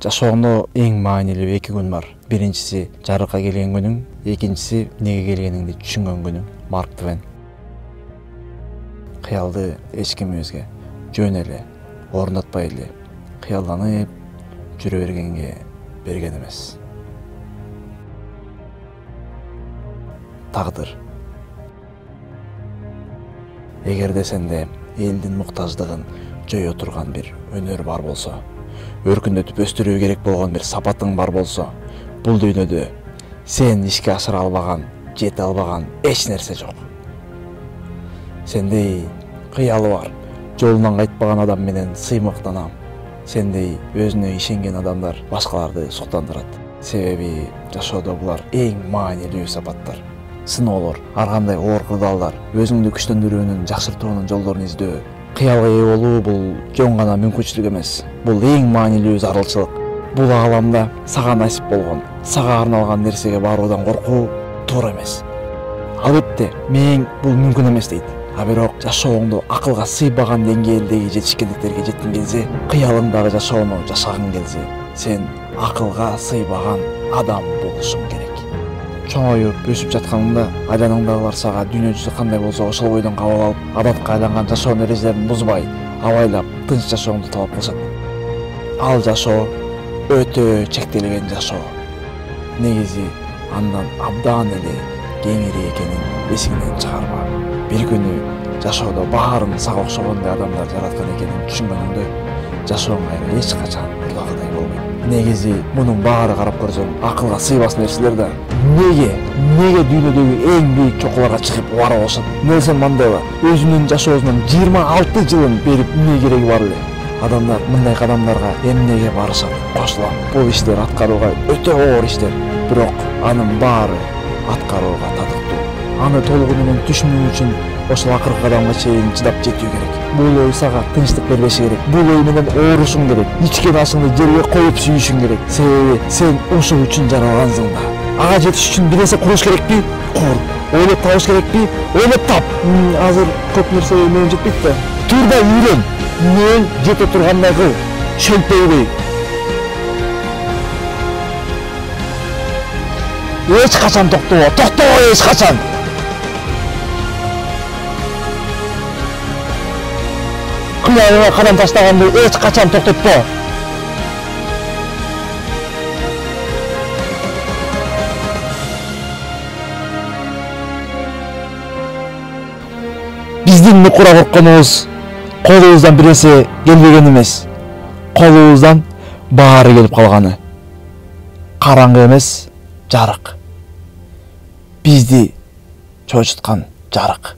Жашооңдо эң маанилүү 2 күн бар. Биринчиси жарыкка келген күнүң, экинчиси эмнеге келгениңди түшүнгөн күнүң. Марк Твен. Кыялды эч кимибизге жөн эле орнотпой эле кыялданып жүрө бергенге берген эмес. Тагдыр. Эгерде сенде элдин муктаждыгын жое турган бир өнөр бар болсо, өркүндөтүп өстүрүү керек болгон бир сапатың бар болсо, бул дүйнөдө сен ишке ашыра албаган, жете албаган эч нерсе жок. Сендей кыялы бар, жолунан кайтпаган адам менен сыймыктанам. Сендей өзүнө ишенген адамдар башкаларды суктандырат. Себеби жашоодо булар эң маанилүү сапаттар. Сыноолор, ар кандай оор кырдаалдар, өзүңдү күчтөндүрүүнүн, жакшыртуунун жолдорун издөө. Кыялга ээ болуу бул жөн гана мүмкүнчүлүк эмес. Бул эң маанилүү зарылчылык. Бул ааламда сага насип болгон, сага арналган нерсеге баруудан коркуу туура эмес. Албетте, мен бул мүмкүн эмес дейт. А бирок жашооңдо акылга сыйбаган деңгээлдеги жетишкендиктерге жеткиң келсе, кыялыңдагы жашоону жашагың келсе, сен акылга сыйбаган адам болушуң керек. Чоңоюп өсүп жатканыңда айланыңдагылар сага дүйнө жүзү кандай болсо ошол бойдон кабыл алып, адатка айланган жашоо эрежелерин бузбай, абайлап, тынч жашооңду талап кылышат. Ал жашоо өтө чектелген жашоо. Негизи андан абдан эле кеңири экенин эсиңден чыгарма. Бир күнү жашоодо баарын сага окшогондой адамдар жараткан экенин түшүнгөнүңдө жашооңа эч качан бурлагыдай болбойт. Негизи мунун баары карап көрсөң акылга сыйбас нерселер да. Неге дүйнөдөгү эң бийик чокуларга чыгып бара алышат? Нельсон Мандела өзүнүн жашоосунун 26 жылын берип эмне кереги бар эле? Адамдар мындай кадамдарга эмнеге барышат? Кошулам. Бул иштер аткарууга өтө оор иштер, бирок анын баары аткарууга татыктуу. Аны толугу менен түшүнүү үчүн ошол акыркы кадамга чейин чыдап жетүү керек. Бул ой сага тынчтык бербеши керек. Бул ой менен оорушуң керек. Ичкен ашыңды жерге коюп сүйүшүң керек. Себеби сен ушул үчүн жаралгансың да. Ага жетиш үчүн бир нерсе куруш керекпи? Кур. Ойлоп табыш керекпи? Ойлоп тап. Азыр көп нерсе менен жетпейт да. Тур да үйрөн. Мен жете тургандай кыл. Шөлпөйбөй. Эч качан токтобо. Токтобо эч качан. Кыялыңа кадам таштаганды эч качан токтотпо. Биздин нукура коркконубуз колубуздан бир нерсе келбеген эмес. Колубуздан баары келип калганы. Караңгы эмес, жарык. Бизди чочуткан жарык.